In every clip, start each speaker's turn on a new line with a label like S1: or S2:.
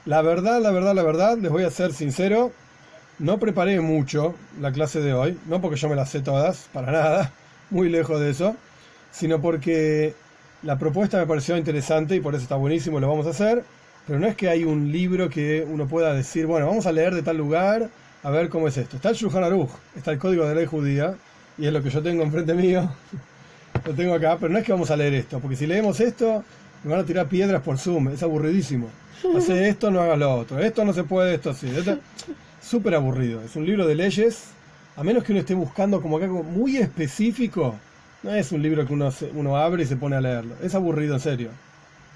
S1: La verdad, les voy a ser sincero, no preparé mucho la clase de hoy, no porque yo me las sé todas, para nada, muy lejos de eso, sino porque la propuesta me pareció interesante y por eso está buenísimo, lo vamos a hacer, pero no es que hay un libro que uno pueda decir, bueno, vamos a leer de tal lugar, a ver cómo es esto. Está el Shulchan Aruch, está el Código de Ley Judía, y es lo que yo tengo enfrente mío, lo tengo acá, pero no es que vamos a leer esto, porque si leemos esto, me van a tirar piedras por Zoom, es aburridísimo. Hace esto, no hagas lo otro, esto no se puede, esto sí. Súper aburrido, es un libro de leyes, a menos que uno esté buscando como algo muy específico, no es un libro que uno abre y se pone a leerlo, es aburrido en serio,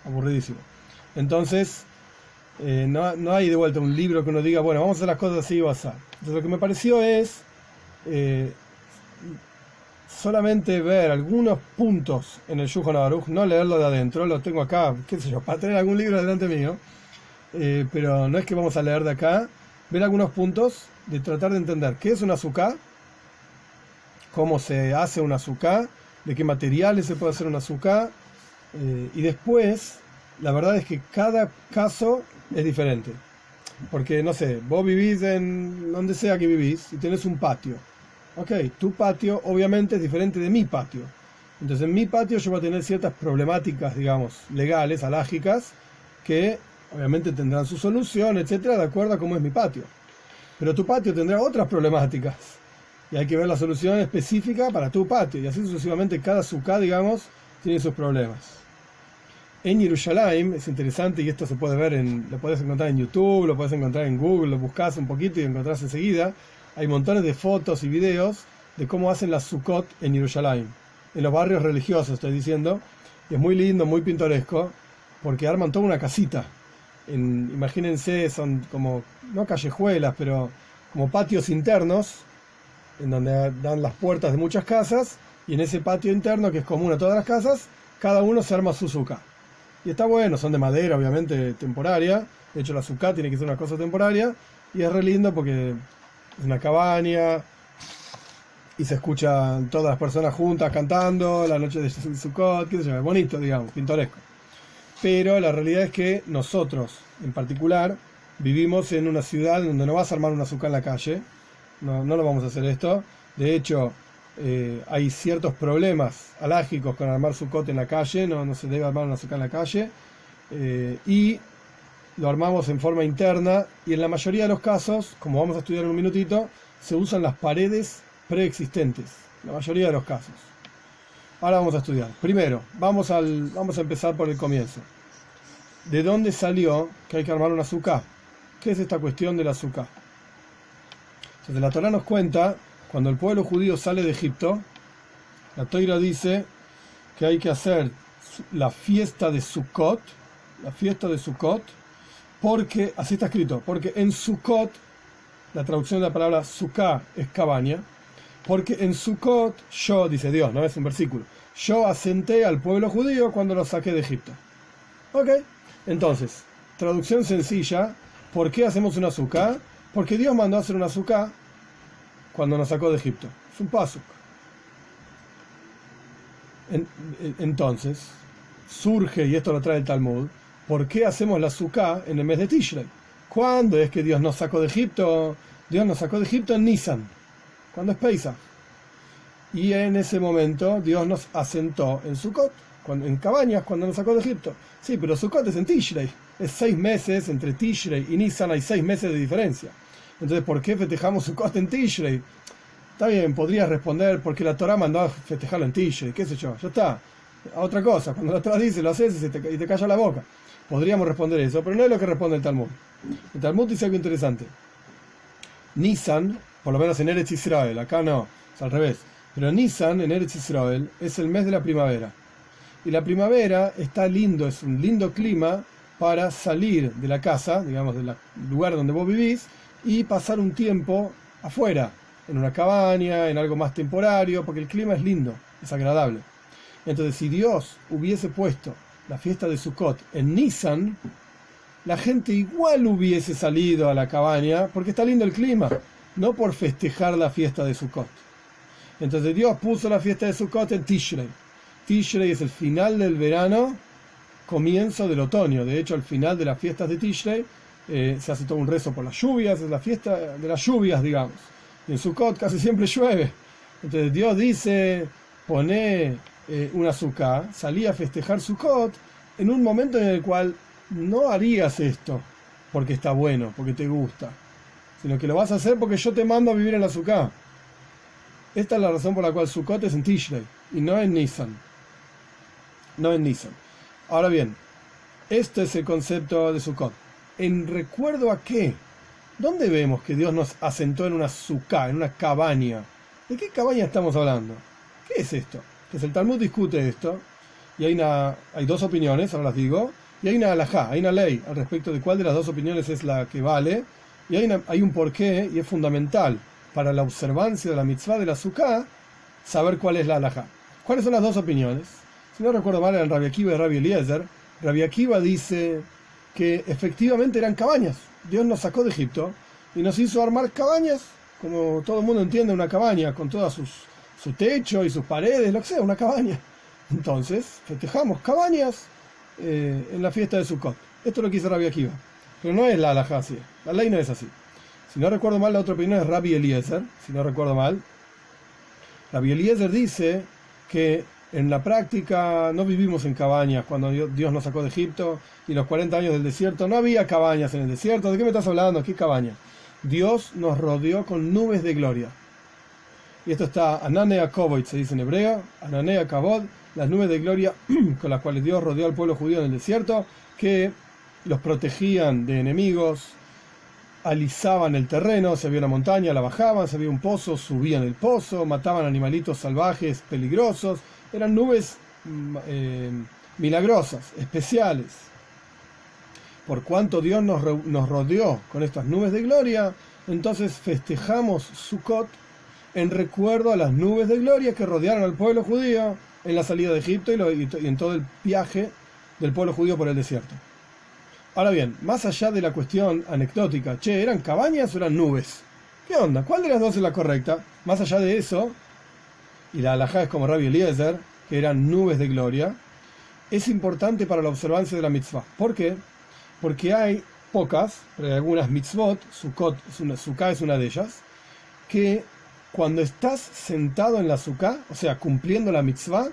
S1: aburridísimo. Entonces, no hay de vuelta un libro que uno diga, bueno, vamos a hacer las cosas así o así. Entonces lo que me pareció es solamente ver algunos puntos en el Shulchan Aruch, no leerlo de adentro, lo tengo acá, qué sé yo, para tener algún libro delante mío, pero no es que vamos a leer de acá, ver algunos puntos de tratar de entender qué es una azúcar, cómo se hace una azúcar, de qué materiales se puede hacer una azúcar, y después, la verdad es que cada caso es diferente, porque no sé, vos vivís en donde sea que vivís y tenés un patio. Ok, tu patio obviamente es diferente de mi patio. Entonces en mi patio yo voy a tener ciertas problemáticas, digamos, legales, alágicas, que obviamente tendrán su solución, etcétera, de acuerdo a cómo es mi patio. Pero tu patio tendrá otras problemáticas. Y hay que ver la solución específica para tu patio. Y así sucesivamente cada sukkah, digamos, tiene sus problemas. En Jerusalén es interesante, y esto se puede ver, lo puedes encontrar en YouTube, lo puedes encontrar en Google, lo buscas un poquito y lo encontrás enseguida. Hay montones de fotos y videos de cómo hacen las Sukkot en Jerusalén, en los barrios religiosos, estoy diciendo, y es muy lindo, muy pintoresco, porque arman toda una casita. Imagínense, son como, no callejuelas, pero como patios internos, en donde dan las puertas de muchas casas, y en ese patio interno, que es común a todas las casas, cada uno se arma su sukkah. Y está bueno, son de madera, obviamente, temporaria. De hecho, la sukkah tiene que ser una cosa temporaria, y es re lindo porque es una cabaña y se escuchan todas las personas juntas cantando la noche de Sukkot, qué sé yo, es bonito, digamos, pintoresco. Pero la realidad es que nosotros, en particular, vivimos en una ciudad donde no vas a armar una Sukkot en la calle, no lo vamos a hacer esto. De hecho, hay ciertos problemas alágicos con armar Sukkot en la calle, no se debe armar una Sukkot en la calle, y lo armamos en forma interna, y en la mayoría de los casos, como vamos a estudiar en un minutito, se usan las paredes preexistentes, la mayoría de los casos. Ahora vamos a estudiar. Primero, vamos a empezar por el comienzo. ¿De dónde salió que hay que armar una sukkah? ¿Qué es esta cuestión de la sukkah? Entonces la Torá nos cuenta, cuando el pueblo judío sale de Egipto, la Torá dice que hay que hacer la fiesta de Sukkot, porque, así está escrito, porque en Sukkot, la traducción de la palabra Sukkah es cabaña, porque en Sukkot yo, dice Dios, no es un versículo, yo asenté al pueblo judío cuando lo saqué de Egipto. Ok, entonces, traducción sencilla, ¿por qué hacemos una Sukkah? Porque Dios mandó a hacer una Sukkah cuando nos sacó de Egipto. Es un pasuk. Entonces, surge, y esto lo trae el Talmud, ¿por qué hacemos la Sukkah en el mes de Tishrei? ¿Cuándo es que Dios nos sacó de Egipto? Dios nos sacó de Egipto en Nisan, cuando es Pesach. Y en ese momento Dios nos asentó en Sukkot, en cabañas, cuando nos sacó de Egipto. Sí, pero Sukkot es en Tishrei. Es 6 meses, entre Tishrei y Nisan hay 6 meses de diferencia. Entonces, ¿por qué festejamos Sukkot en Tishrei? Está bien, podrías responder, porque la Torah mandó a festejarlo en Tishrei, qué sé yo, ya está. A otra cosa, cuando la Torah dice, lo haces y te calla la boca. Podríamos responder eso, pero no es lo que responde el Talmud. El Talmud dice algo interesante. Nisan, por lo menos en Eretz Israel, acá no, es al revés. Pero Nisan, en Eretz Israel, es el mes de la primavera. Y la primavera está lindo, es un lindo clima para salir de la casa, digamos, del lugar donde vos vivís, y pasar un tiempo afuera, en una cabaña, en algo más temporario, porque el clima es lindo, es agradable. Entonces, si Dios hubiese puesto la fiesta de Sukkot en Nisan, la gente igual hubiese salido a la cabaña porque está lindo el clima, no por festejar la fiesta de Sukkot. Entonces Dios puso la fiesta de Sukkot en Tishrei. Tishrei es el final del verano, comienzo del otoño. De hecho, al final de las fiestas de Tishrei se hace todo un rezo por las lluvias, es la fiesta de las lluvias, digamos. Y en Sukkot casi siempre llueve. Entonces Dios dice, poné una sukkah, salí a festejar Sukkot en un momento en el cual no harías esto porque está bueno, porque te gusta, sino que lo vas a hacer porque yo te mando a vivir en la sukkah. Esta es la razón por la cual Sukkot es en Tishrei y no en Nisan. No en Nisan. Ahora bien, este es el concepto de Sukkot. ¿En recuerdo a qué? ¿Dónde vemos que Dios nos asentó en una sukkah, en una cabaña? ¿De qué cabaña estamos hablando? ¿Qué es esto? Pues el Talmud discute esto, y hay dos opiniones, ahora las digo, y hay una halajá, hay una ley al respecto de cuál de las dos opiniones es la que vale, y hay un porqué, y es fundamental para la observancia de la mitzvah de la sukkah, saber cuál es la halajá. ¿Cuáles son las dos opiniones? Si no recuerdo mal, eran Rabbi Akiva y Rabbi Eliezer. Rabbi Akiva dice que efectivamente eran cabañas. Dios nos sacó de Egipto y nos hizo armar cabañas, como todo el mundo entiende una cabaña, con todo su techo y sus paredes, lo que sea, una cabaña. Entonces, festejamos cabañas en la fiesta de Sukkot. Esto es lo que dice Rabbi Akiva. Pero no es la halajá así. La ley no es así. Si no recuerdo mal, la otra opinión es Rabbi Eliezer. Si no recuerdo mal, Rabbi Eliezer dice que en la práctica no vivimos en cabañas. Cuando Dios nos sacó de Egipto y los 40 años del desierto, no había cabañas en el desierto. ¿De qué me estás hablando? ¿Qué cabaña? Dios nos rodeó con nubes de gloria. Y esto está Ananea Kavod, se dice en hebreo, Ananea Kavod, las nubes de gloria con las cuales Dios rodeó al pueblo judío en el desierto, que los protegían de enemigos, alisaban el terreno, se veía una montaña, la bajaban, se veía un pozo, subían el pozo, mataban animalitos salvajes, peligrosos. Eran nubes milagrosas, especiales. Por cuanto Dios nos rodeó con estas nubes de gloria, entonces festejamos Sukkot en recuerdo a las nubes de gloria que rodearon al pueblo judío en la salida de Egipto y en todo el viaje del pueblo judío por el desierto. Ahora bien, más allá de la cuestión anecdótica, ¿eran cabañas o eran nubes? ¿Qué onda? ¿Cuál de las dos es la correcta? Más allá de eso, y la halajá es como Rabbi Eliezer, que eran nubes de gloria, es importante para la observancia de la mitzvah. ¿Por qué? Porque hay pocas, pero hay algunas mitzvot, sukkah es una de ellas, que cuando estás sentado en la sukkah, o sea, cumpliendo la mitzvah,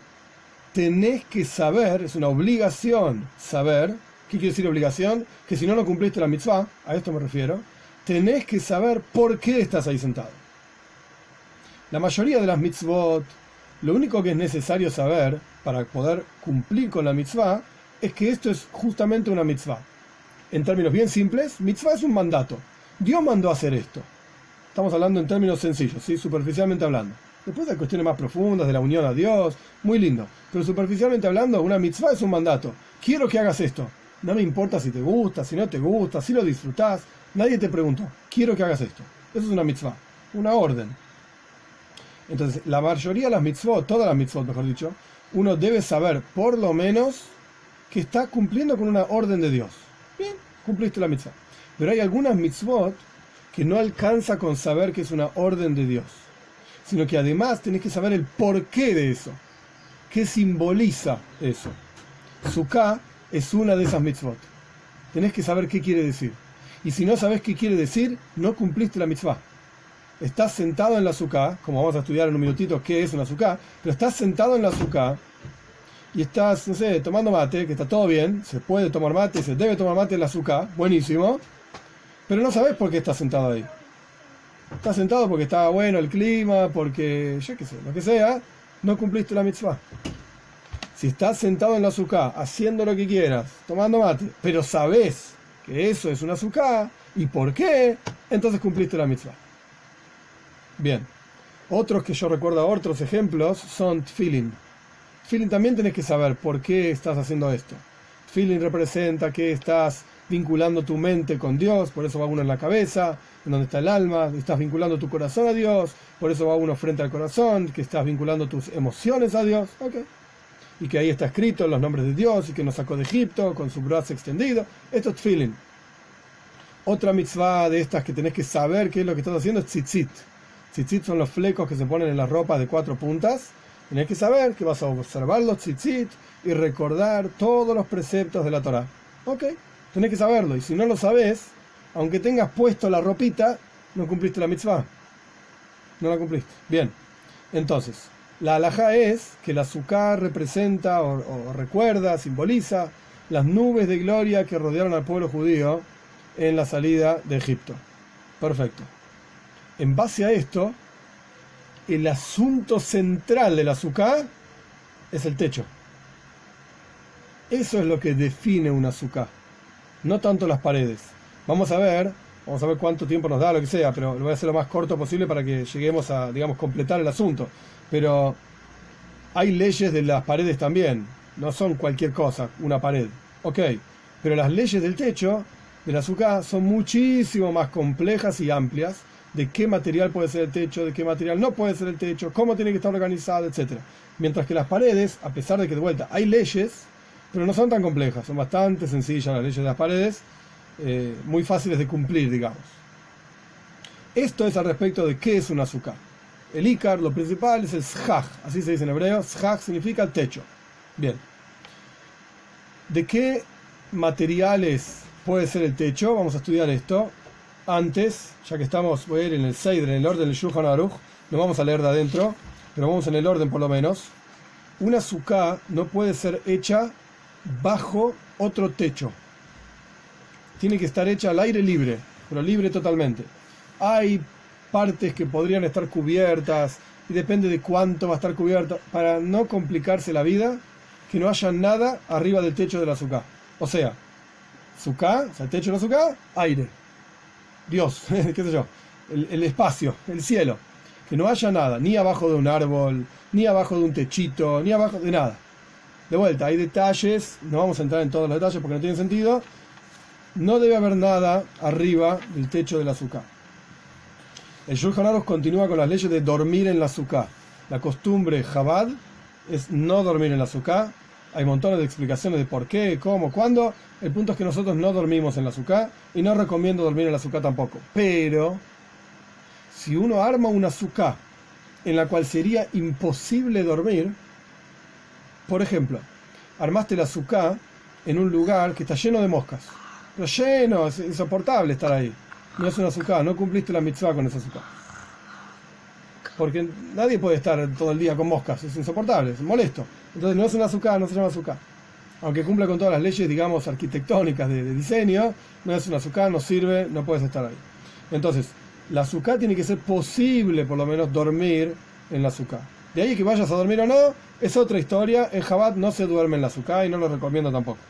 S1: tenés que saber, es una obligación saber. ¿Qué quiere decir obligación? Que si no cumpliste la mitzvah, a esto me refiero, tenés que saber por qué estás ahí sentado. La mayoría de las mitzvot, lo único que es necesario saber para poder cumplir con la mitzvah es que esto es justamente una mitzvah. En términos bien simples, mitzvah es un mandato. Dios mandó a hacer esto. Estamos hablando en términos sencillos, ¿sí? Superficialmente hablando. Después hay cuestiones más profundas de la unión a Dios, muy lindo. Pero superficialmente hablando, una mitzvah es un mandato. Quiero que hagas esto. No me importa si te gusta, si no te gusta, si lo disfrutás. Nadie te preguntó. Quiero que hagas esto. Eso es una mitzvah, una orden. Entonces, la mayoría de las mitzvot, todas las mitzvot, mejor dicho, uno debe saber por lo menos que está cumpliendo con una orden de Dios. Bien, cumpliste la mitzvah. Pero hay algunas mitzvot que no alcanza con saber que es una orden de Dios, sino que además tenés que saber el porqué de eso. ¿Qué simboliza eso? Sukkah es una de esas mitzvot. Tenés que saber qué quiere decir. Y si no sabes qué quiere decir, no cumpliste la mitzvah. Estás sentado en la sukkah, como vamos a estudiar en un minutito qué es una sukkah, pero estás sentado en la sukkah y estás, no sé, tomando mate, que está todo bien, se puede tomar mate, se debe tomar mate en la sukkah, buenísimo, pero no sabes por qué estás sentado ahí. Estás sentado porque estaba bueno el clima, porque, yo qué sé, lo que sea, no cumpliste la mitzvah. Si estás sentado en la sukkah, haciendo lo que quieras, tomando mate, pero sabes que eso es una sukkah, ¿y por qué? Entonces cumpliste la mitzvah. Bien. Otros que yo recuerdo, otros ejemplos, son tefilin. Tefilin también tenés que saber por qué estás haciendo esto. Tefilin representa que estás vinculando tu mente con Dios, por eso va uno en la cabeza, en donde está el alma, estás vinculando tu corazón a Dios, por eso va uno frente al corazón, que estás vinculando tus emociones a Dios, okay. Y que ahí está escrito los nombres de Dios, y que nos sacó de Egipto con su brazo extendido. Esto es tefilin. Otra mitzvah de estas que tenés que saber qué es lo que estás haciendo es tzitzit. Tzitzit son los flecos que se ponen en la ropa de 4 puntas. Tenés que saber que vas a observar los tzitzit y recordar todos los preceptos de la Torá. Ok, tenés que saberlo. Y si no lo sabes, Aunque tengas puesto la ropita, no cumpliste la mitzvah. No la cumpliste. Bien. Entonces, la halajá es que la azúcar representa o recuerda, simboliza las nubes de gloria que rodearon al pueblo judío en la salida de Egipto. Perfecto. En base a esto, el asunto central del azúcar es el techo. Eso es lo que define un azúcar, no tanto las paredes. Vamos a ver cuánto tiempo nos da, lo que sea, pero lo voy a hacer lo más corto posible para que lleguemos a, digamos, completar el asunto. Pero hay leyes de las paredes también, no son cualquier cosa, una pared. Ok, pero las leyes del techo, del azúcar, son muchísimo más complejas y amplias, de qué material puede ser el techo, de qué material no puede ser el techo, cómo tiene que estar organizado, etc. Mientras que las paredes, a pesar de que de vuelta hay leyes, pero no son tan complejas, son bastante sencillas las leyes de las paredes, muy fáciles de cumplir, digamos. Esto es al respecto de qué es un azúcar. El ícar, lo principal, es el shaj, así se dice en hebreo. Shaj significa techo. Bien. ¿De qué materiales puede ser el techo? Vamos a estudiar esto. Antes, ya que estamos, voy a ir en el Seidr, en el orden del Shulchan Aruch, no vamos a leer de adentro, pero vamos en el orden por lo menos. Una azúcar no puede ser hecha bajo otro techo. Tiene que estar hecha al aire libre, pero libre totalmente. Hay partes que podrían estar cubiertas y depende de cuánto va a estar cubierto, para no complicarse la vida, que no haya nada arriba del techo del azúcar. O sea, azúcar, o sea, el techo del azúcar, aire. Dios, qué sé yo, el espacio, el cielo. Que no haya nada, ni abajo de un árbol, ni abajo de un techito, ni abajo de nada. De vuelta, hay detalles, no vamos a entrar en todos los detalles porque no tiene sentido. No debe haber nada arriba del techo del azúcar. El Shulchan Aruch continúa con las leyes de dormir en la azúcar. La costumbre Chabad es no dormir en la azúcar. Hay montones de explicaciones de por qué, cómo, cuándo. El punto es que nosotros no dormimos en la azúcar y no recomiendo dormir en la azúcar tampoco. Pero si uno arma una azúcar en la cual sería imposible dormir, por ejemplo, armaste la azúcar en un lugar que está lleno de moscas, pero lleno, es insoportable estar ahí. No es una azúcar, no cumpliste la mitzvah con esa azúcar. Porque nadie puede estar todo el día con moscas, es insoportable, es molesto. Entonces no es una azúcar, no se llama azúcar. Aunque cumpla con todas las leyes, digamos, arquitectónicas de diseño, no es una azúcar, no sirve, no puedes estar ahí. Entonces, la azúcar tiene que ser posible, por lo menos, dormir en la azúcar. De ahí que vayas a dormir o no, es otra historia. En Shabbat no se duerme en la azúcar y no lo recomiendo tampoco.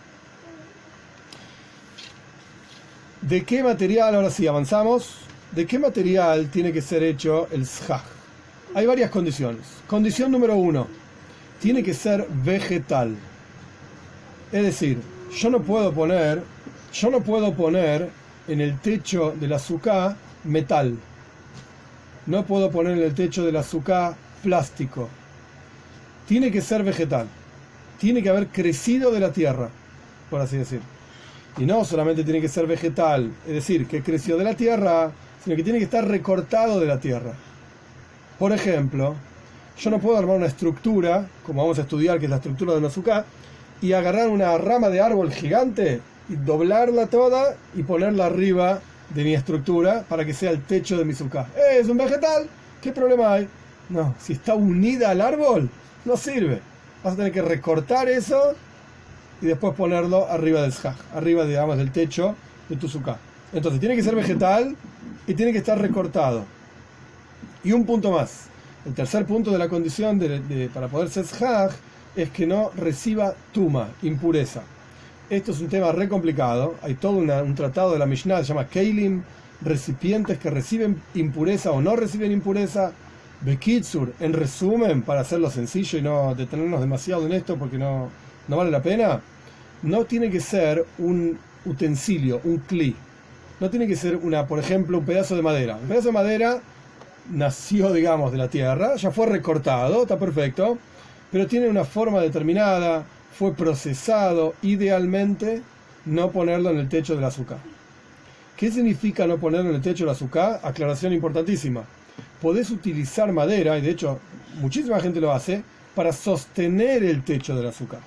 S1: ¿De qué material, ahora sí, avanzamos? ¿De qué material tiene que ser hecho el shaj? Hay varias condiciones. Condición número 1, tiene que ser vegetal. Es decir, yo no puedo poner en el techo del azúcar metal. No puedo poner en el techo del azúcar plástico. Tiene que ser vegetal. Tiene que haber crecido de la tierra, por así decir. Y no solamente tiene que ser vegetal, es decir, que creció de la tierra, sino que tiene que estar recortado de la tierra. Por ejemplo, yo no puedo armar una estructura, como vamos a estudiar, que es la estructura de un azúcar, y agarrar una rama de árbol gigante y doblarla toda y ponerla arriba de mi estructura para que sea el techo de mi azúcar. ¿Es un vegetal? ¿Qué problema hay? No, si está unida al árbol, no sirve. Vas a tener que recortar eso y después ponerlo arriba del shaj, arriba, digamos, del techo de tu azúcar. Entonces tiene que ser vegetal y tiene que estar recortado. Y un punto más. El tercer punto de la condición para poder ser shaj es que no reciba tuma, impureza. Esto es un tema re complicado. Hay todo un tratado de la Mishnah, se llama Keilim, recipientes que reciben impureza o no reciben impureza. Bekitsur, en resumen, para hacerlo sencillo y no detenernos demasiado en esto porque no vale la pena, no tiene que ser un utensilio, un kli. No tiene que ser, por ejemplo, un pedazo de madera. Un pedazo de madera nació, digamos, de la tierra, ya fue recortado, está perfecto, pero tiene una forma determinada, fue procesado, idealmente no ponerlo en el techo del azúcar. ¿Qué significa no ponerlo en el techo del azúcar? Aclaración importantísima. Podés utilizar madera, y de hecho muchísima gente lo hace, para sostener el techo del azúcar.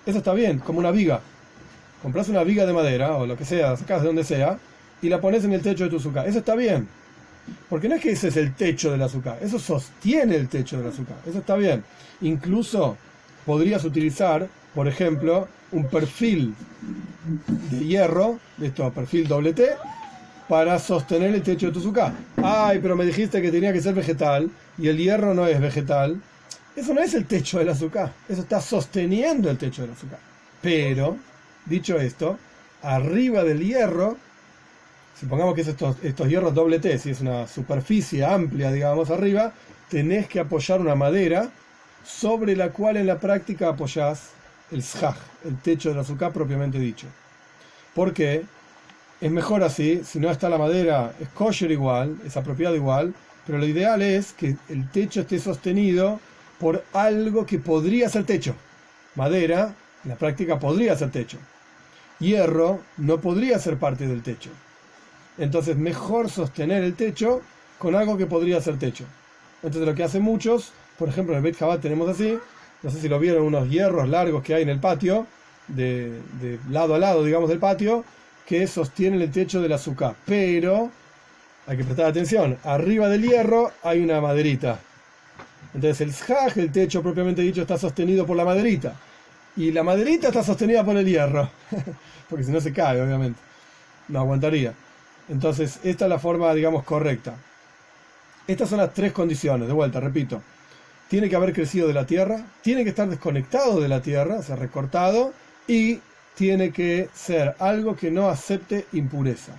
S1: Eso está bien, como una viga. Comprás una viga de madera, o lo que sea, sacás de donde sea, y la pones en el techo de tu suká. Eso está bien. Porque no es que ese es el techo de la suká, eso sostiene el techo de la suká. Eso está bien. Incluso podrías utilizar, por ejemplo, un perfil de hierro, de esto, perfil doble T, para sostener el techo de tu suká. Ay, pero me dijiste que tenía que ser vegetal y el hierro no es vegetal. Eso no es el techo de la suká, eso está sosteniendo el techo de la suká. Pero, dicho esto, arriba del hierro, supongamos que es estos hierros doble T, si es una superficie amplia, digamos, arriba, tenés que apoyar una madera sobre la cual en la práctica apoyás el shaj, el techo de la suká propiamente dicho. ¿Por qué? Es mejor así, si no está la madera, es kosher igual, es apropiado igual, pero lo ideal es que el techo esté sostenido por algo que podría ser techo. Madera, en la práctica podría ser techo. Hierro no podría ser parte del techo. Entonces, mejor sostener el techo con algo que podría ser techo. Entonces, lo que hacen muchos, por ejemplo, en el Beit Chabad tenemos así, no sé si lo vieron, unos hierros largos que hay en el patio, de lado a lado, digamos, del patio, que sostienen el techo de la suká. Pero, hay que prestar atención, arriba del hierro hay una maderita. Entonces, el shaj, el techo propiamente dicho, está sostenido por la maderita. Y la maderita está sostenida por el hierro. Porque si no se cae, obviamente. No aguantaría. Entonces, esta es la forma, digamos, correcta. Estas son las tres condiciones. De vuelta, repito. Tiene que haber crecido de la tierra, tiene que estar desconectado de la tierra, o sea, recortado, y tiene que ser algo que no acepte impureza.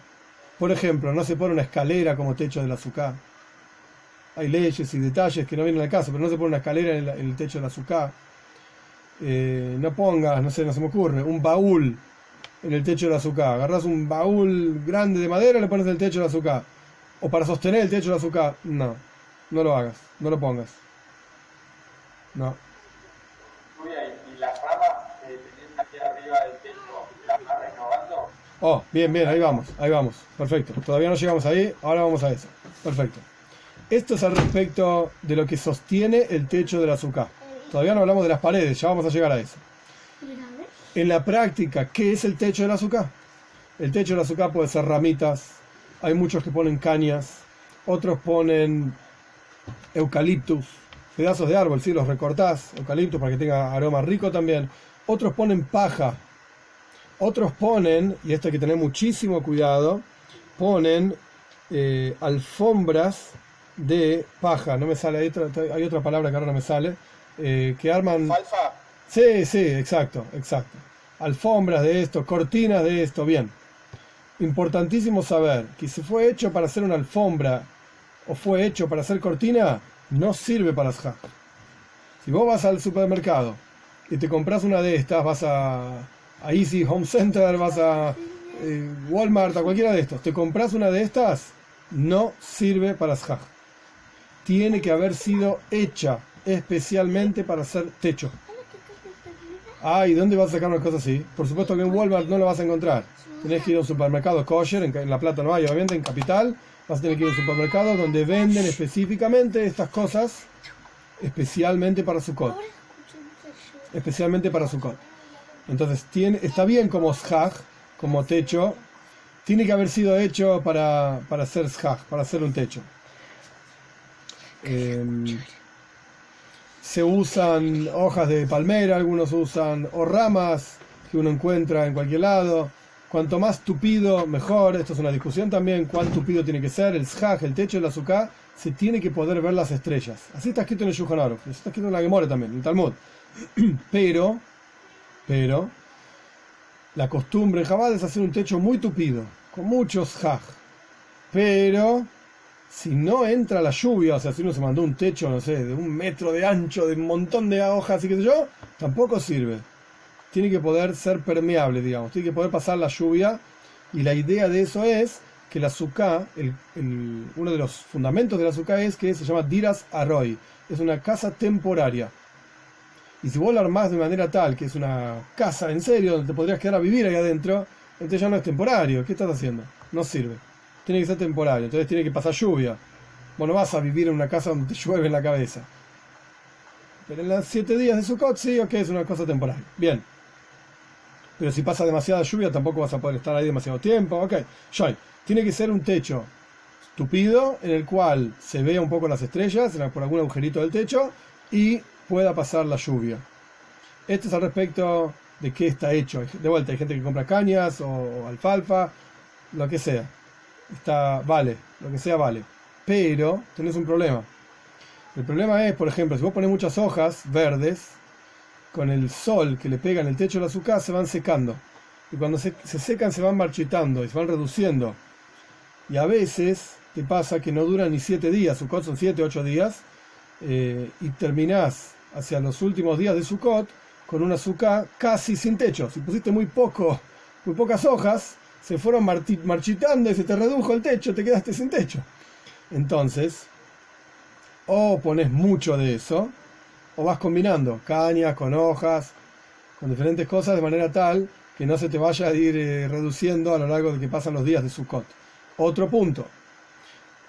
S1: Por ejemplo, no se pone una escalera como techo de la suká. Hay leyes y detalles que no vienen al caso, pero no se pone una escalera en el techo de la suká. No pongas, no sé, no se me ocurre, un baúl en el techo de la suká. Agarrás un baúl grande de madera y le pones en el techo de la suká. O para sostener el techo de la suká. No, no lo hagas, no lo pongas. No.
S2: ¿Y las ramas que tenían aquí arriba del techo, las vas renovando?
S1: Oh, bien, ahí vamos, perfecto. Todavía no llegamos ahí, ahora vamos a eso. Perfecto. Esto es al respecto de lo que sostiene el techo de la suká. Todavía no hablamos de las paredes, ya vamos a llegar a eso. En la práctica, ¿qué es el techo de la suká? El techo de la suká puede ser ramitas, hay muchos que ponen cañas, otros ponen eucaliptus, pedazos de árbol, sí, los recortás, eucaliptus para que tenga aroma rico también. Otros ponen paja, otros ponen, y esto hay que tener muchísimo cuidado, ponen alfombras de paja, no me sale, hay otra palabra que ahora no me sale, que arman...
S2: ¿Alfa?
S1: Sí, exacto. Alfombras de esto, cortinas de esto, bien. Importantísimo saber que si fue hecho para hacer una alfombra o fue hecho para hacer cortina, no sirve para shaj. Si vos vas al supermercado y te compras una de estas, vas a Easy Home Center, vas a Walmart, a cualquiera de estos, te compras una de estas, no sirve para shaj. Tiene que haber sido hecha especialmente para hacer techo. ¿Y dónde vas a sacar una cosa así? Por supuesto que en Walmart no lo vas a encontrar. Tenés que ir a un supermercado kosher, en La Plata no hay, obviamente, en Capital. Vas a tener que ir a un supermercado donde venden específicamente estas cosas, especialmente para Sukkot. Entonces, está bien como shaj, como techo. Tiene que haber sido hecho para hacer shaj, para hacer un techo. Se usan hojas de palmera, algunos usan, o ramas que uno encuentra en cualquier lado. Cuanto más tupido, mejor. Esto es una discusión también, cuán tupido tiene que ser. El shaj, el techo de la suká, se tiene que poder ver las estrellas. Así está escrito en el Shulchan Aruch, así está escrito en la Gemara también, en el Talmud. Pero, la costumbre en Chabad es hacer un techo muy tupido, con muchos shaj. Pero... si no entra la lluvia, o sea, si uno se mandó un techo, no sé, de 1 metro de ancho, de un montón de hojas y qué sé yo, tampoco sirve. Tiene que poder ser permeable, digamos, tiene que poder pasar la lluvia, y la idea de eso es que la suká, uno de los fundamentos de la suká es que se llama Diras Aroi, es una casa temporaria. Y si vos la armás de manera tal, que es una casa en serio, donde te podrías quedar a vivir ahí adentro, entonces ya no es temporario. ¿Qué estás haciendo? No sirve. Tiene que ser temporario, entonces tiene que pasar lluvia. Vos no vas a vivir en una casa donde te llueve en la cabeza. Pero en los 7 días de Sukkot, sí, ok, es una cosa temporal. Bien. Pero si pasa demasiada lluvia, tampoco vas a poder estar ahí demasiado tiempo. Ok, Tiene que ser un techo tupido en el cual se vea un poco las estrellas por algún agujerito del techo y pueda pasar la lluvia. Esto es al respecto de qué está hecho. De vuelta, hay gente que compra cañas o alfalfa, lo que sea. Vale, lo que sea vale. Pero tenés un problema. El problema es, por ejemplo, si vos pones muchas hojas verdes, con el sol que le pega en el techo de la azúcar se van secando. Y cuando se secan se van marchitando y se van reduciendo. Y a veces te pasa que no duran ni 7 días, Sukkot son 7, 8 días, y terminás hacia los últimos días de Sukkot con una azúcar casi sin techo. Si pusiste muy pocas hojas, se fueron marchitando y se te redujo el techo, te quedaste sin techo. Entonces, o pones mucho de eso, o vas combinando cañas con hojas, con diferentes cosas, de manera tal que no se te vaya a ir reduciendo a lo largo de que pasan los días de Sukkot. Otro punto,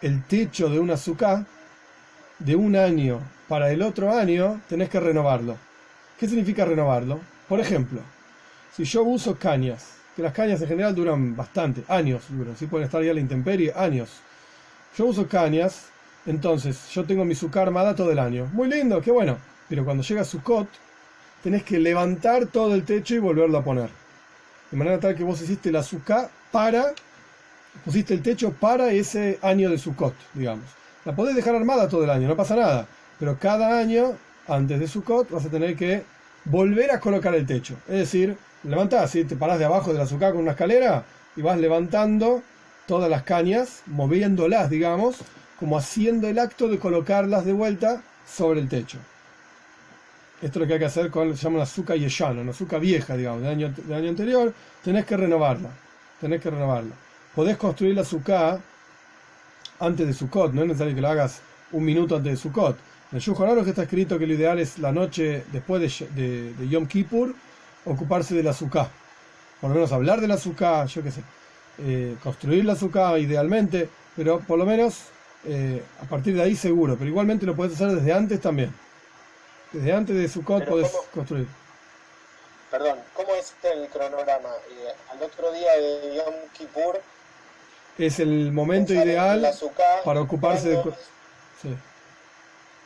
S1: el techo de una azúcar, de un año para el otro año, tenés que renovarlo. ¿Qué significa renovarlo? Por ejemplo, si yo uso cañas, que las cañas en general duran bastante, años duran, ¿sí? Pueden estar ya a la intemperie, años. Yo uso cañas, entonces yo tengo mi azúcar armada todo el año. Muy lindo, qué bueno. Pero cuando llega Sukkot, tenés que levantar todo el techo y volverlo a poner. De manera tal que vos hiciste el azúcar pusiste el techo para ese año de Sukkot, digamos. La podés dejar armada todo el año, no pasa nada. Pero cada año, antes de Sukkot, vas a tener que volver a colocar el techo. Es decir, levantás, ¿sí? Te parás de abajo del azúcar con una escalera y vas levantando todas las cañas, moviéndolas, digamos, como haciendo el acto de colocarlas de vuelta sobre el techo. Esto es lo que hay que hacer con, se llama una azúcar yeshana, una azúcar vieja, digamos, del año anterior. Tenés que renovarla. Podés construir la azúcar antes de Sukkot, no es necesario que lo hagas un minuto antes de Sukkot. En el Shulchan Aruch está escrito que lo ideal es la noche después de Yom Kippur ocuparse del azúcar. Por lo menos hablar del azúcar, yo qué sé. Construir la azúcar idealmente, pero por lo menos a partir de ahí seguro. Pero igualmente lo puedes hacer desde antes también. Desde antes de Sukkot podés construir.
S3: Perdón, ¿cómo es el cronograma? Al otro día de Yom Kippur
S1: es el momento ideal para ocuparse de...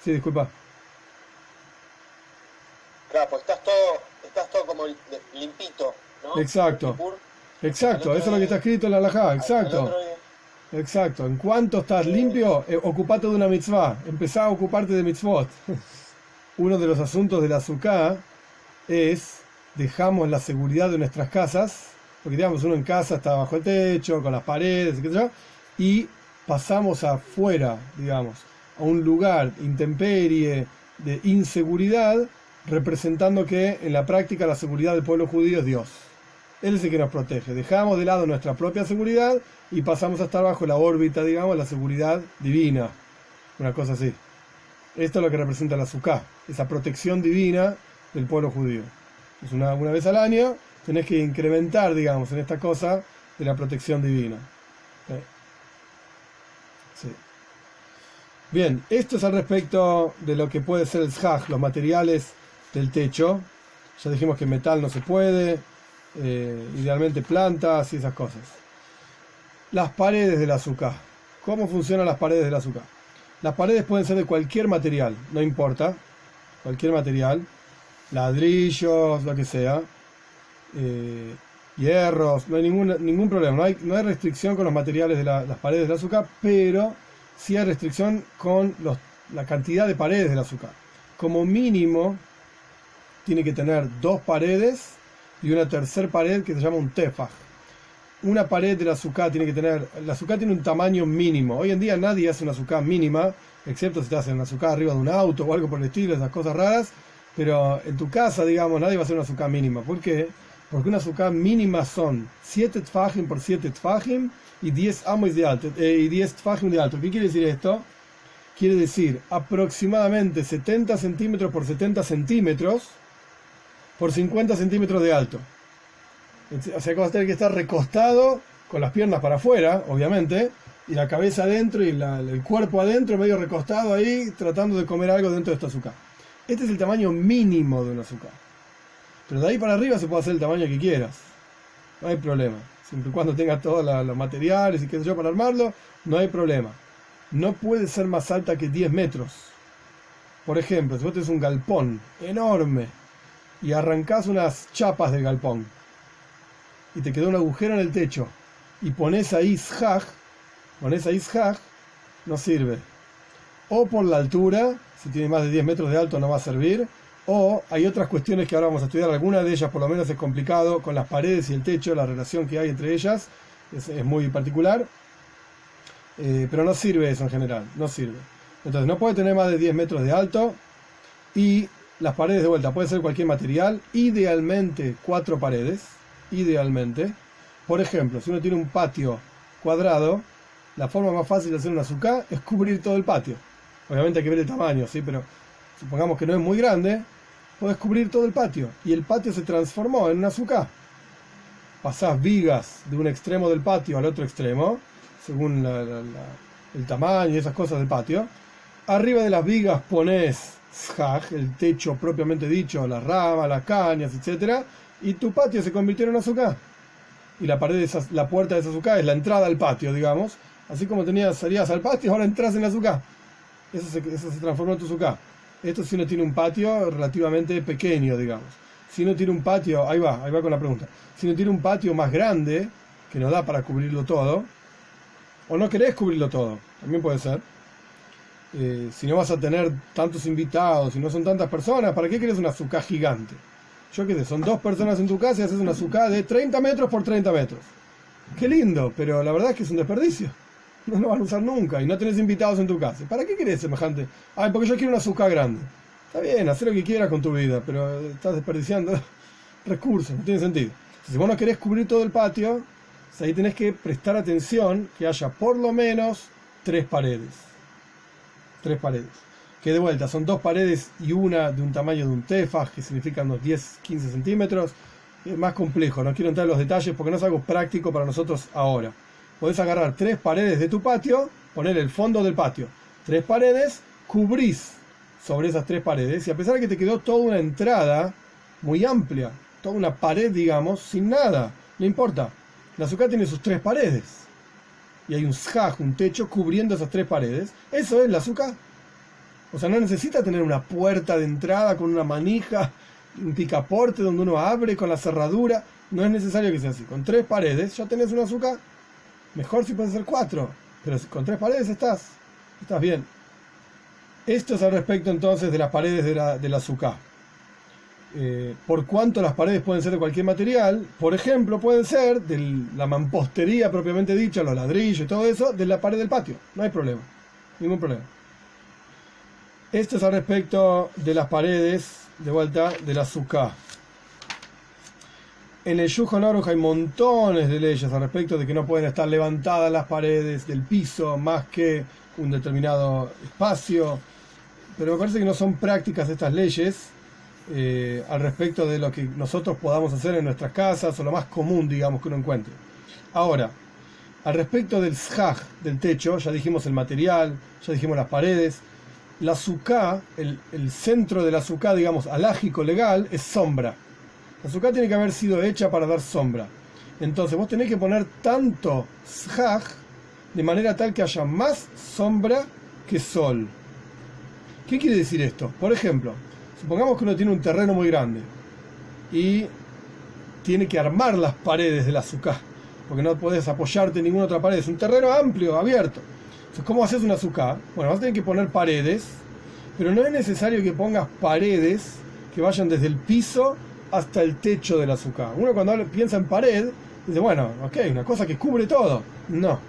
S1: Sí, disculpa.
S3: Claro, pues estás todo como limpito, ¿no?
S1: Exacto, eso es lo que está escrito en la halajá, exacto. En cuanto estás limpio, ocupate de una mitzvah, empezá a ocuparte de mitzvot. Uno de los asuntos de la azúcar es, dejamos la seguridad de nuestras casas, porque digamos, uno en casa está bajo el techo, con las paredes, etc., y pasamos afuera, digamos, a un lugar intemperie de inseguridad, representando que en la práctica la seguridad del pueblo judío es Dios. Él es el que nos protege. Dejamos de lado nuestra propia seguridad y pasamos a estar bajo la órbita, digamos, la seguridad divina. Una cosa así. Esto es lo que representa la azúcar, esa protección divina del pueblo judío. Es una vez al año tenés que incrementar, digamos, en esta cosa de la protección divina. Sí. Bien, esto es al respecto de lo que puede ser el zhaj, los materiales del techo. Ya dijimos que metal no se puede, idealmente plantas y esas cosas. Las paredes del azúcar. ¿Cómo funcionan las paredes del azúcar? Las paredes pueden ser de cualquier material, no importa, cualquier material, ladrillos, lo que sea, hierros, no hay ningún problema, no hay restricción con los materiales de las paredes del azúcar, pero sí hay restricción con la cantidad de paredes del azúcar. Como mínimo, tiene que tener 2 paredes y una tercera pared que se llama un tefaj. Una pared del azúcar tiene que tener... El azúcar tiene un tamaño mínimo. Hoy en día nadie hace una azúcar mínima, excepto si te hacen una azúcar arriba de un auto o algo por el estilo, esas cosas raras. Pero en tu casa, digamos, nadie va a hacer una azúcar mínima. ¿Por qué? Porque una azúcar mínima son 7 tfajim por 7 tfajim y 10 amos de alto, y 10 tfajim de alto. ¿Qué quiere decir esto? Quiere decir aproximadamente 70 centímetros por 70 centímetros por 50 centímetros de alto. O sea que vas a tener que estar recostado con las piernas para afuera, obviamente, y la cabeza adentro y el cuerpo adentro, medio recostado ahí, tratando de comer algo dentro de esta azúcar. Este es el tamaño mínimo de un azúcar. Pero de ahí para arriba se puede hacer el tamaño que quieras. no hay problema. Siempre y cuando tengas todos los materiales y qué sé yo para armarlo, no hay problema. No puede ser más alta que 10 metros. Por ejemplo, si vos tenés un galpón enorme y arrancás unas chapas del galpón y te quedó un agujero en el techo y pones ahí shaj, no sirve. O por la altura, si tiene más de 10 metros de alto no va a servir, o hay otras cuestiones que ahora vamos a estudiar, alguna de ellas por lo menos es complicado, con las paredes y el techo, la relación que hay entre ellas es muy particular, pero no sirve eso en general, no sirve. Entonces no puede tener más de 10 metros de alto y las paredes de vuelta, puede ser cualquier material, idealmente 4 paredes, idealmente. Por ejemplo, si uno tiene un patio cuadrado, la forma más fácil de hacer una suká es cubrir todo el patio. Obviamente hay que ver el tamaño, ¿sí? Pero supongamos que no es muy grande, puedes cubrir todo el patio. Y el patio se transformó en una suká. Pasás vigas de un extremo del patio al otro extremo, según el tamaño y esas cosas del patio. Arriba de las vigas pones shaj, el techo propiamente dicho, las ramas, las cañas, etc. Y tu patio se convirtió en una suká. Y la pared la puerta de esa suká es la entrada al patio, digamos. Así como salías al patio, ahora entras en la suká. Eso se transformó en tu suká. Esto si uno tiene un patio relativamente pequeño, digamos. Si uno tiene un patio, ahí va con la pregunta. Si uno tiene un patio más grande, que no da para cubrirlo todo, o no querés cubrirlo todo, también puede ser. Si no vas a tener tantos invitados, si no son tantas personas, ¿para qué querés una suká gigante? Yo qué sé, son 2 personas en tu casa y haces una suká de 30 metros por 30 metros. Qué lindo, pero la verdad es que es un desperdicio. No lo van a usar nunca y no tenés invitados en tu casa. ¿Para qué querés semejante? Ay, porque yo quiero una suká grande. Está bien, haz lo que quieras con tu vida, pero estás desperdiciando recursos, no tiene sentido. Si vos no querés cubrir todo el patio, ahí tenés que prestar atención que haya por lo menos 3 paredes. 3 paredes. Que de vuelta son 2 paredes y una de un tamaño de un tefaj, que significan unos 10-15 centímetros. Es más complejo, no quiero entrar en los detalles porque no es algo práctico para nosotros ahora. Podés agarrar 3 paredes de tu patio, poner el fondo del patio, 3 paredes, cubrís sobre esas 3 paredes y a pesar de que te quedó toda una entrada muy amplia, toda una pared, digamos, sin nada, no importa. La suká tiene sus 3 paredes y hay un shaj, un techo cubriendo esas 3 paredes. Eso es la suká. O sea, no necesita tener una puerta de entrada con una manija, un picaporte donde uno abre con la cerradura. No es necesario que sea así. Con 3 paredes ya tenés una suká. Mejor si puedes hacer 4, pero con 3 paredes estás bien. Esto es al respecto entonces de las paredes de la suká. Por cuanto las paredes pueden ser de cualquier material, por ejemplo, pueden ser de la mampostería propiamente dicha, los ladrillos y todo eso, de la pared del patio. No hay problema, ningún problema. Esto es al respecto de las paredes, de vuelta, de la suká. En el Shulchan Aruch hay montones de leyes al respecto de que no pueden estar levantadas las paredes del piso más que un determinado espacio, pero me parece que no son prácticas estas leyes al respecto de lo que nosotros podamos hacer en nuestras casas o lo más común, digamos, que uno encuentre. Ahora, al respecto del shaj, del techo, ya dijimos el material, ya dijimos las paredes. La suká, el centro de la suká, digamos, alágico, legal, es sombra. La suká tiene que haber sido hecha para dar sombra. Entonces vos tenés que poner tanto shaj de manera tal que haya más sombra que sol. ¿Qué quiere decir esto? Por ejemplo, supongamos que uno tiene un terreno muy grande y tiene que armar las paredes de la suká, porque no podés apoyarte en ninguna otra pared. Es un terreno amplio, abierto. Entonces, ¿cómo haces una suká? Bueno, vas a tener que poner paredes, pero no es necesario que pongas paredes que vayan desde el piso hasta el techo de la suká. Uno cuando piensa en pared, dice, bueno, ok, una cosa que cubre todo. No.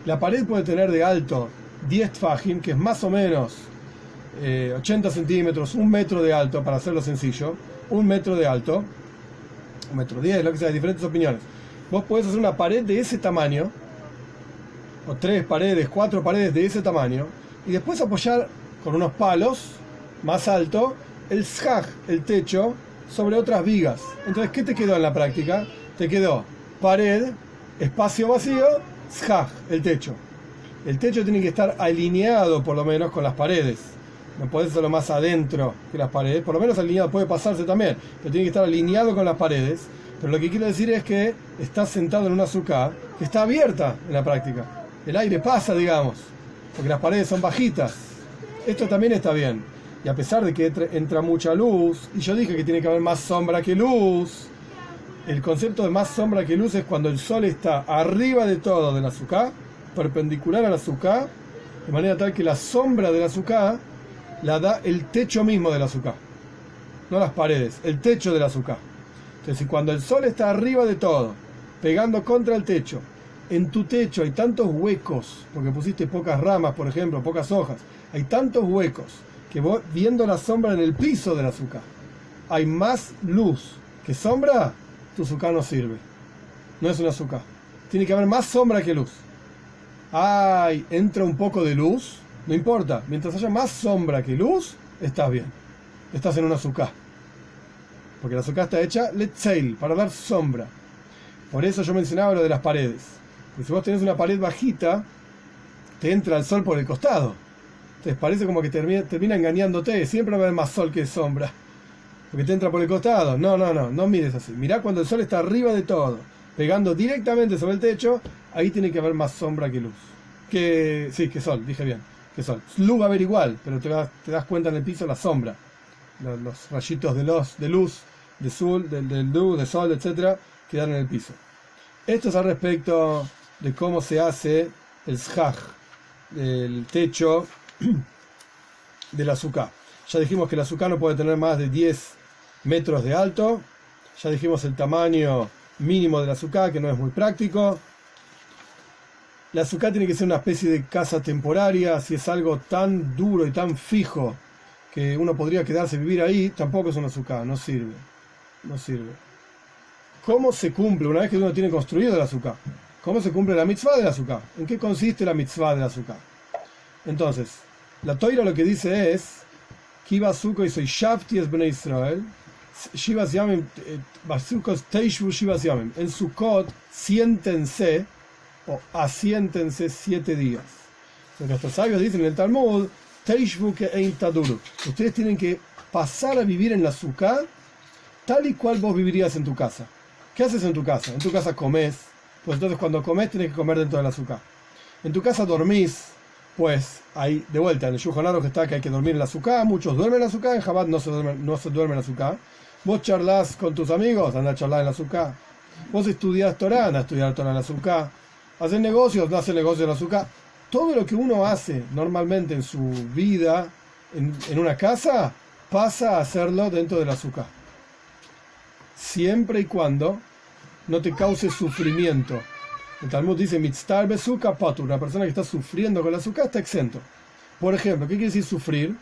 S1: La pared puede tener de alto 10 tfajim, que es más o menos 80 centímetros, 1 metro de alto, para hacerlo sencillo. 1 metro de alto, 1 metro 10, lo que sea, diferentes opiniones. Vos podés hacer una pared de ese tamaño, o 3 paredes, 4 paredes de ese tamaño, y después apoyar con unos palos más alto el shaj, el techo, sobre otras vigas. Entonces, ¿qué te quedó en la práctica? Te quedó pared, espacio vacío, shaj, el techo. El techo tiene que estar alineado por lo menos con las paredes. No puede hacerlo más adentro que las paredes. Por lo menos alineado, puede pasarse también, pero tiene que estar alineado con las paredes. Pero lo que quiero decir es que estás sentado en una azúcar que está abierta en la práctica. El aire pasa, digamos, porque las paredes son bajitas. Esto también está bien. Y a pesar de que entra mucha luz, y yo dije que tiene que haber más sombra que luz, el concepto de más sombra que luz es cuando el sol está arriba de todo del azúcar, perpendicular al azúcar, de manera tal que la sombra del azúcar la da el techo mismo del azúcar. No las paredes, el techo del azúcar. Entonces, si cuando el sol está arriba de todo, pegando contra el techo, en tu techo hay tantos huecos, porque pusiste pocas ramas, por ejemplo, pocas hojas, hay tantos huecos, que vos, viendo la sombra en el piso del azúcar, hay más luz que sombra, tu azúcar no sirve. No es un azúcar. Tiene que haber más sombra que luz. Ay, entra un poco de luz, no importa. Mientras haya más sombra que luz, estás bien. Estás en un azúcar. Porque la azúcar está hecha letzeil, para dar sombra. Por eso yo mencionaba lo de las paredes. Porque si vos tenés una pared bajita, te entra el sol por el costado. Entonces parece como que termina engañándote. Siempre va a haber más sol que sombra. Porque te entra por el costado. No mires así. Mirá cuando el sol está arriba de todo, pegando directamente sobre el techo, ahí tiene que haber más sombra que luz. Que sol, dije bien. Que sol. Luz va a haber igual, pero te das cuenta en el piso la sombra. Los rayitos de luz, de sol, de sol, etcétera, quedan en el piso. Esto es al respecto de cómo se hace el shaj, el techo del azúcar. Ya dijimos que el azúcar no puede tener más de 10 metros de alto. Ya dijimos el tamaño mínimo del azúcar, que no es muy práctico. El azúcar tiene que ser una especie de casa temporaria. Si es algo tan duro y tan fijo que uno podría quedarse a vivir ahí, tampoco es un azúcar, no sirve. No sirve. ¿Cómo se cumple, una vez que uno tiene construido el azúcar? ¿Cómo se cumple la mitzvah del azúcar? ¿En qué consiste la mitzvah del azúcar? Entonces, la Toira lo que dice es: Kiva azúcar y soy Shavti es Bnei Israel, Shivas Yamim, Basukos Teishvu Shivas Yamim. En Sukkot, siéntense o asiéntense 7 días. Nuestros sabios dicen en el Talmud: Teishvu que ein taduru. Ustedes tienen que pasar a vivir en la azúcar tal y cual vos vivirías en tu casa. ¿Qué haces en tu casa? En tu casa comés, pues entonces cuando comés tienes que comer dentro del azúcar. En tu casa dormís, pues ahí de vuelta en el Shulchan Aruch está que hay que dormir en el azúcar. Muchos duermen en el azúcar, en Chabad no se duerme en el azúcar. Vos charlas con tus amigos, anda a charlar en el azúcar. Vos estudias Torah, anda a estudiar Torah en el azúcar. Haces negocios, no haces negocios en el azúcar. Todo lo que uno hace normalmente en su vida, en una casa, pasa a hacerlo dentro del azúcar. Siempre y cuando no te cause sufrimiento. El Talmud dice: Mitztar besuka patur. Una persona que está sufriendo con el azúcar está exento. Por ejemplo, ¿qué quiere decir sufrir?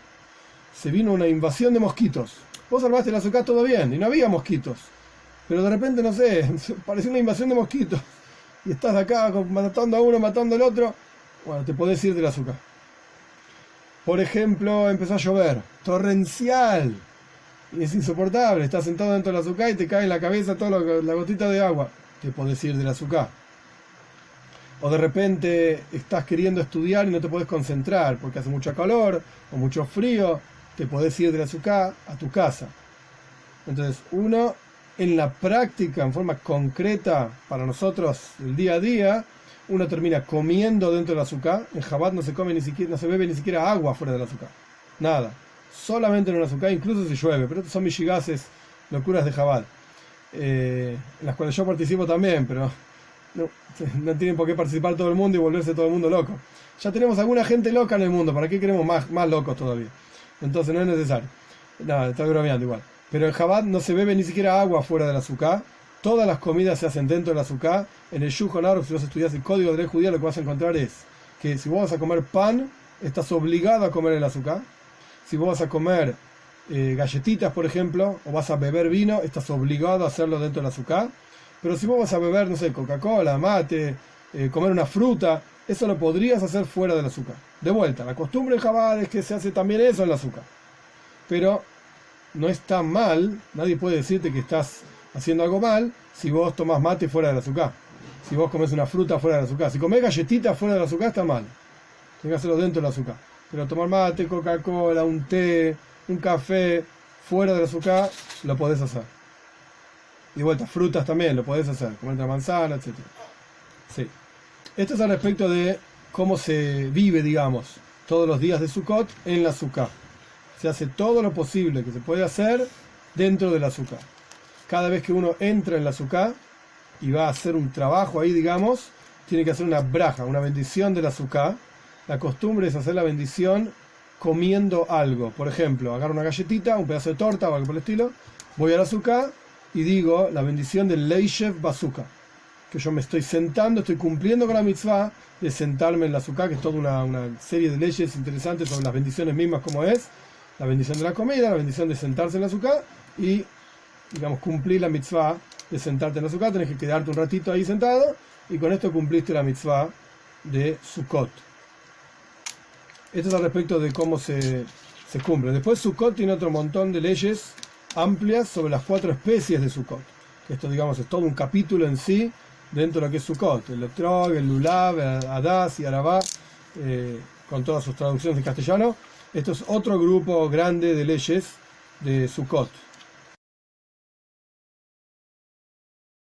S1: Se vino una invasión de mosquitos. Vos armaste el azúcar todo bien y no había mosquitos. Pero de repente, no sé, pareció una invasión de mosquitos. Y estás acá matando a uno, matando al otro. Bueno, te podés ir del azúcar. Por ejemplo, empezó a llover. Torrencial. Y es insoportable. Estás sentado dentro del azúcar y te cae en la cabeza toda la gotita de agua. Te podés ir del azúcar. O de repente estás queriendo estudiar y no te podés concentrar porque hace mucho calor o mucho frío. Te podés ir del azúcar a tu casa. Entonces, uno en la práctica, en forma concreta para nosotros, el día a día, uno termina comiendo dentro del azúcar. En Chabad no se come ni siquiera, no se bebe ni siquiera agua fuera del azúcar. Nada. Solamente en el azúcar, incluso si llueve. Pero estos son michigases, locuras de Chabad. En las cuales yo participo también, pero no tienen por qué participar todo el mundo y volverse todo el mundo loco. Ya tenemos alguna gente loca en el mundo. ¿Para qué queremos más locos todavía? Entonces no es necesario. Nada, estoy bromeando igual. Pero en Chabad no se bebe ni siquiera agua fuera del azúcar. Todas las comidas se hacen dentro del azúcar. En el Shulchan Aruch, si vos estudias el código de ley judía, lo que vas a encontrar es que si vos vas a comer pan, estás obligado a comer el azúcar. Si vos vas a comer galletitas, por ejemplo, o vas a beber vino, estás obligado a hacerlo dentro del azúcar. Pero si vos vas a beber, no sé, Coca-Cola, mate, comer una fruta, eso lo podrías hacer fuera del azúcar. De vuelta, la costumbre en Chabad es que se hace también eso en el azúcar. Pero no está mal, nadie puede decirte que estás haciendo algo mal si vos tomás mate fuera del azúcar. Si vos comes una fruta fuera del azúcar. Si comés galletitas fuera del azúcar está mal. Tienes que hacerlo dentro del azúcar. Pero tomar mate, Coca-Cola, un té, un café fuera del azúcar, lo podés hacer. Y de vuelta, frutas también, lo podés hacer, comer una manzana, etc. Sí. Esto es al respecto de cómo se vive, digamos, todos los días de Sukkot en la Sukkah. Se hace todo lo posible que se puede hacer dentro de la Sukkah. Cada vez que uno entra en la Sukkah y va a hacer un trabajo ahí, digamos, tiene que hacer una braja, una bendición de la Sukkah. La costumbre es hacer la bendición comiendo algo. Por ejemplo, agarro una galletita, un pedazo de torta o algo por el estilo, voy a la Sukkah y digo la bendición del Leishev Bazooka, que yo me estoy sentando, estoy cumpliendo con la mitzvah de sentarme en la Sukkah, que es toda una serie de leyes interesantes sobre las bendiciones mismas, como es la bendición de la comida, la bendición de sentarse en la Sukkah y, digamos, cumplir la mitzvah de sentarte en la Sukkah. Tenés que quedarte un ratito ahí sentado y con esto cumpliste la mitzvah de Sukkot. Esto es al respecto de cómo se cumple. Después Sukkot tiene otro montón de leyes amplias sobre las 4 especies de Sukkot. Esto, digamos, es todo un capítulo en sí dentro de lo que es Sukkot. El Etrog, el Lulav, el Adás y Arabá, con todas sus traducciones en castellano. Esto es otro grupo grande de leyes de Sukkot.